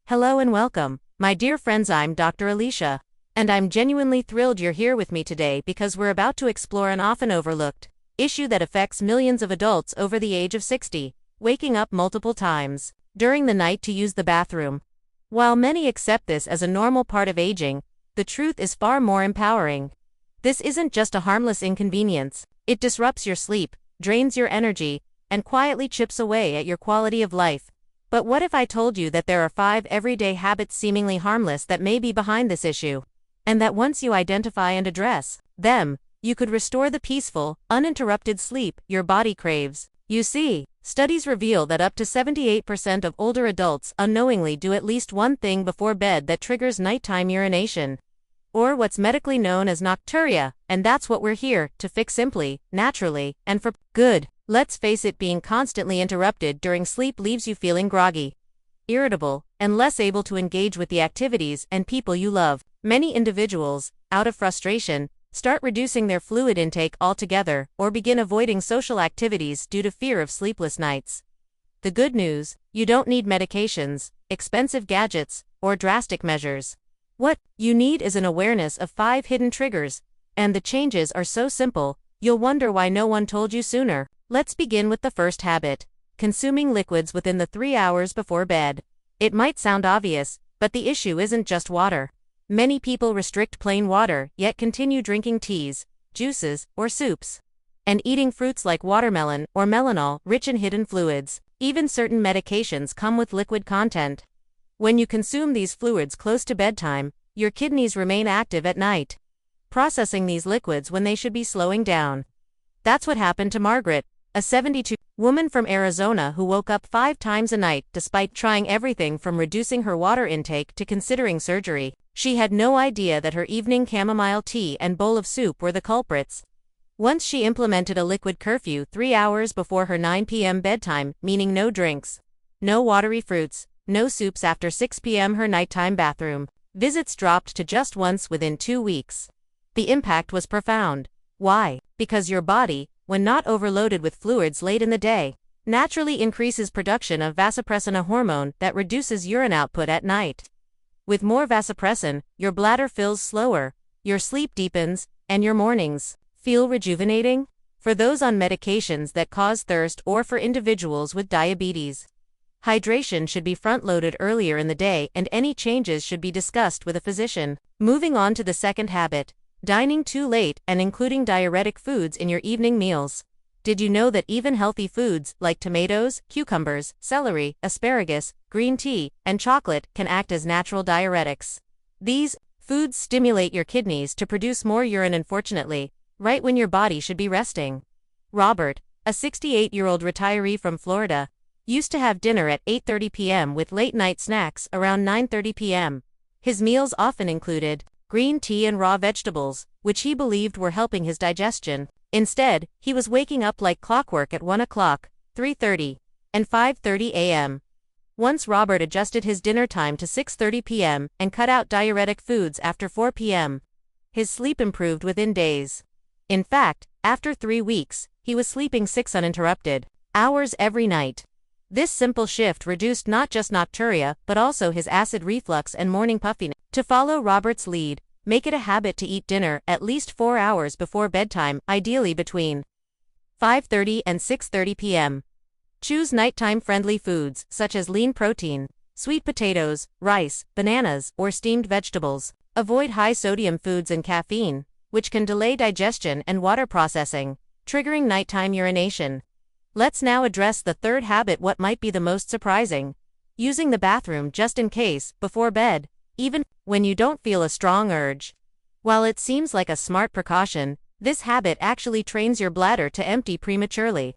Hello and welcome, my dear friends. I'm Dr. Alicia, and I'm genuinely thrilled you're here with me today because we're about to explore an often overlooked issue that affects millions of adults over the age of 60, waking up multiple times during the night to use the bathroom. While many accept this as a normal part of aging, the truth is far more empowering. This isn't just a harmless inconvenience, it disrupts your sleep, drains your energy, and quietly chips away at your quality of life. But what if I told you that there are 5 everyday habits seemingly harmless that may be behind this issue? And that once you identify and address them, you could restore the peaceful, uninterrupted sleep your body craves. You see, studies reveal that up to 78% of older adults unknowingly do at least one thing before bed that triggers nighttime urination, or what's medically known as nocturia, and that's what we're here to fix simply, naturally, and for good. Let's face it, being constantly interrupted during sleep leaves you feeling groggy, irritable, and less able to engage with the activities and people you love. Many individuals, out of frustration, start reducing their fluid intake altogether or begin avoiding social activities due to fear of sleepless nights. The good news: you don't need medications, expensive gadgets, or drastic measures. What you need is an awareness of 5 hidden triggers, and the changes are so simple, you'll wonder why no one told you sooner. Let's begin with the first habit: consuming liquids within the 3 hours before bed. It might sound obvious, but the issue isn't just water. Many people restrict plain water, yet continue drinking teas, juices, or soups, and eating fruits like watermelon or melanol, rich in hidden fluids. Even certain medications come with liquid content. When you consume these fluids close to bedtime, your kidneys remain active at night, processing these liquids when they should be slowing down. That's what happened to Margaret, a 72-year-old woman from Arizona who woke up 5 times a night despite trying everything from reducing her water intake to considering surgery. She had no idea that her evening chamomile tea and bowl of soup were the culprits. Once she implemented a liquid curfew 3 hours before her 9 p.m. bedtime, meaning no drinks, no watery fruits, no soups after 6 p.m. Her nighttime bathroom visits dropped to just once within 2 weeks. The impact was profound. Why? Because your body, when not overloaded with fluids late in the day, naturally increases production of vasopressin, a hormone that reduces urine output at night. With more vasopressin, your bladder fills slower, your sleep deepens, and your mornings feel rejuvenating. For those on medications that cause thirst or for individuals with diabetes, hydration should be front-loaded earlier in the day, and any changes should be discussed with a physician. Moving on to the second habit: dining too late and including diuretic foods in your evening meals. Did you know that even healthy foods like tomatoes, cucumbers, celery, asparagus, green tea, and chocolate can act as natural diuretics? These foods stimulate your kidneys to produce more urine, unfortunately, right when your body should be resting. Robert, a 68-year-old retiree from Florida, used to have dinner at 8:30 p.m. with late-night snacks around 9:30 p.m. His meals often included green tea and raw vegetables, which he believed were helping his digestion. Instead, he was waking up like clockwork at 1 o'clock, 3:30, and 5:30 a.m. Once Robert adjusted his dinner time to 6:30 p.m. and cut out diuretic foods after 4 p.m., his sleep improved within days. In fact, after 3 weeks, he was sleeping 6 uninterrupted hours every night. This simple shift reduced not just nocturia but also his acid reflux and morning puffiness. To follow Robert's lead, make it a habit to eat dinner at least 4 hours before bedtime, ideally between 5:30 and 6:30 p.m. Choose nighttime-friendly foods such as lean protein, sweet potatoes, rice, bananas, or steamed vegetables. Avoid high-sodium foods and caffeine, which can delay digestion and water processing, triggering nighttime urination. Let's now address the third habit, what might be the most surprising: using the bathroom just in case before bed, even when you don't feel a strong urge. While it seems like a smart precaution, this habit actually trains your bladder to empty prematurely.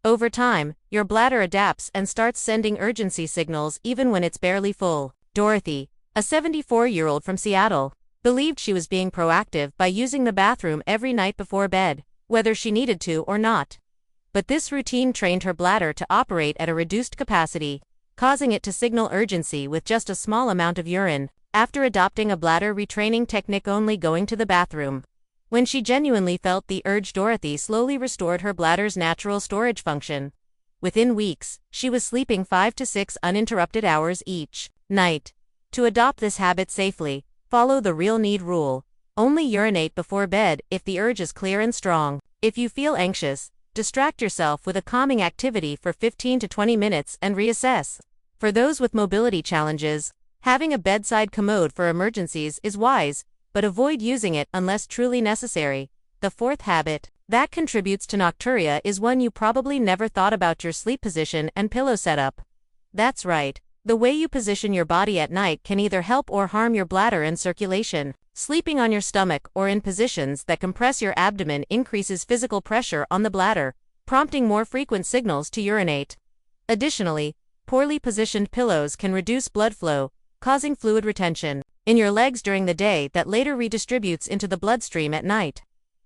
Over time, your bladder adapts and starts sending urgency signals even when it's barely full. Dorothy, a 74-year-old from Seattle, believed she was being proactive by using the bathroom every night before bed, whether she needed to or not. But this routine trained her bladder to operate at a reduced capacity, causing it to signal urgency with just a small amount of urine. After adopting a bladder retraining technique, only going to the bathroom when she genuinely felt the urge, Dorothy slowly restored her bladder's natural storage function. Within weeks, she was sleeping 5 to 6 uninterrupted hours each Night. To adopt this habit safely, follow the real need rule. Only urinate before bed if the urge is clear and strong. If you feel anxious, distract yourself with a calming activity for 15 to 20 minutes and reassess. For those with mobility challenges, having a bedside commode for emergencies is wise, but avoid using it unless truly necessary. The fourth habit that contributes to nocturia is one you probably never thought about: your sleep position and pillow setup. That's right. The way you position your body at night can either help or harm your bladder and circulation. Sleeping on your stomach or in positions that compress your abdomen increases physical pressure on the bladder, prompting more frequent signals to urinate. Additionally, poorly positioned pillows can reduce blood flow, causing fluid retention in your legs during the day that later redistributes into the bloodstream at night,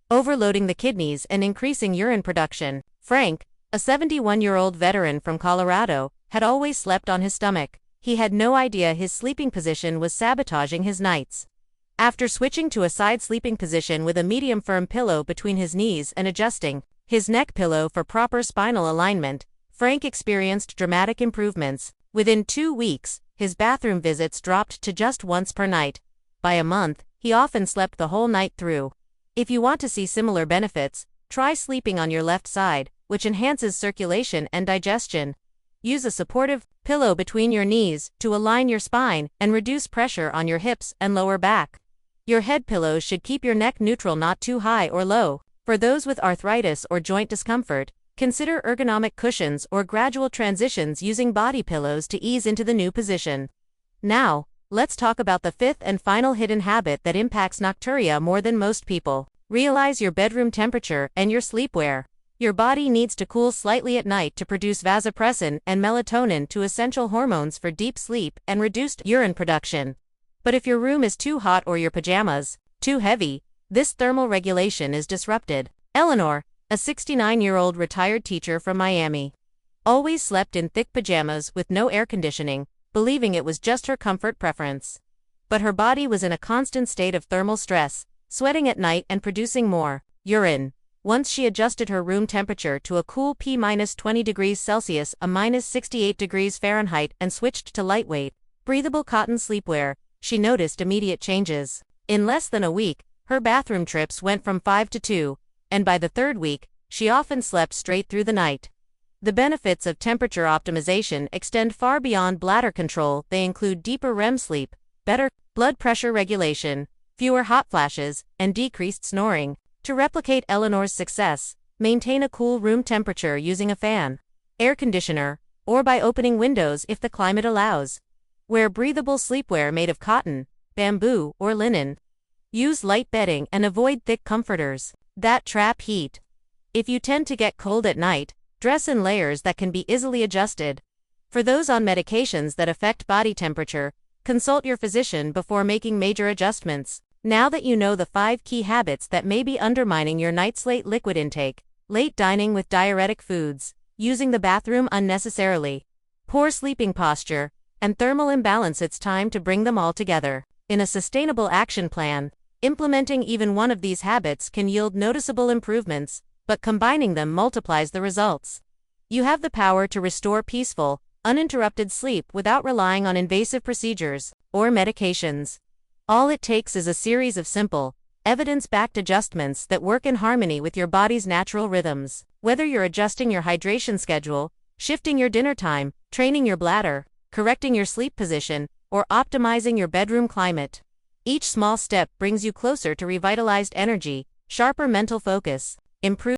overloading the kidneys and increasing urine production. Frank, a 71-year-old veteran from Colorado, had always slept on his stomach. He had no idea his sleeping position was sabotaging his nights. After switching to a side sleeping position with a medium firm pillow between his knees and adjusting his neck pillow for proper spinal alignment, Frank experienced dramatic improvements. Within 2 weeks, his bathroom visits dropped to just once per night. By a month, he often slept the whole night through. If you want to see similar benefits, try sleeping on your left side, which enhances circulation and digestion. Use a supportive pillow between your knees to align your spine and reduce pressure on your hips and lower back. Your head pillows should keep your neck neutral, not too high or low. For those with arthritis or joint discomfort, consider ergonomic cushions or gradual transitions using body pillows to ease into the new position. Now, let's talk about the fifth and final hidden habit that impacts nocturia more than most people. Realize your bedroom temperature and your sleepwear. Your body needs to cool slightly at night to produce vasopressin and melatonin, two essential hormones for deep sleep and reduced urine production. But if your room is too hot or your pajamas too heavy, this thermal regulation is disrupted. Eleanor, a 69-year-old retired teacher from Miami, always slept in thick pajamas with no air conditioning, believing it was just her comfort preference. But her body was in a constant state of thermal stress, sweating at night and producing more urine. Once she adjusted her room temperature to a cool P-20 degrees Celsius, a -68 degrees Fahrenheit, and switched to lightweight, breathable cotton sleepwear, she noticed immediate changes. In less than a week, her bathroom trips went from 5 to 2, and by the third week, she often slept straight through the night. The benefits of temperature optimization extend far beyond bladder control. They include deeper REM sleep, better blood pressure regulation, fewer hot flashes, and decreased snoring. To replicate Eleanor's success, maintain a cool room temperature using a fan, air conditioner, or by opening windows if the climate allows. Wear breathable sleepwear made of cotton, bamboo, or linen. Use light bedding and avoid thick comforters that trap heat. If you tend to get cold at night, dress in layers that can be easily adjusted. For those on medications that affect body temperature, consult your physician before making major adjustments. Now that you know the 5 key habits that may be undermining your night's liquid intake: late dining with diuretic foods, using the bathroom unnecessarily, poor sleeping posture, and thermal imbalance, it's time to bring them all together in a sustainable action plan. Implementing even one of these habits can yield noticeable improvements, but combining them multiplies the results. You have the power to restore peaceful, uninterrupted sleep without relying on invasive procedures or medications. All it takes is a series of simple, evidence-backed adjustments that work in harmony with your body's natural rhythms. Whether you're adjusting your hydration schedule, shifting your dinner time, training your bladder, correcting your sleep position, or optimizing your bedroom climate, each small step brings you closer to revitalized energy, sharper mental focus, improved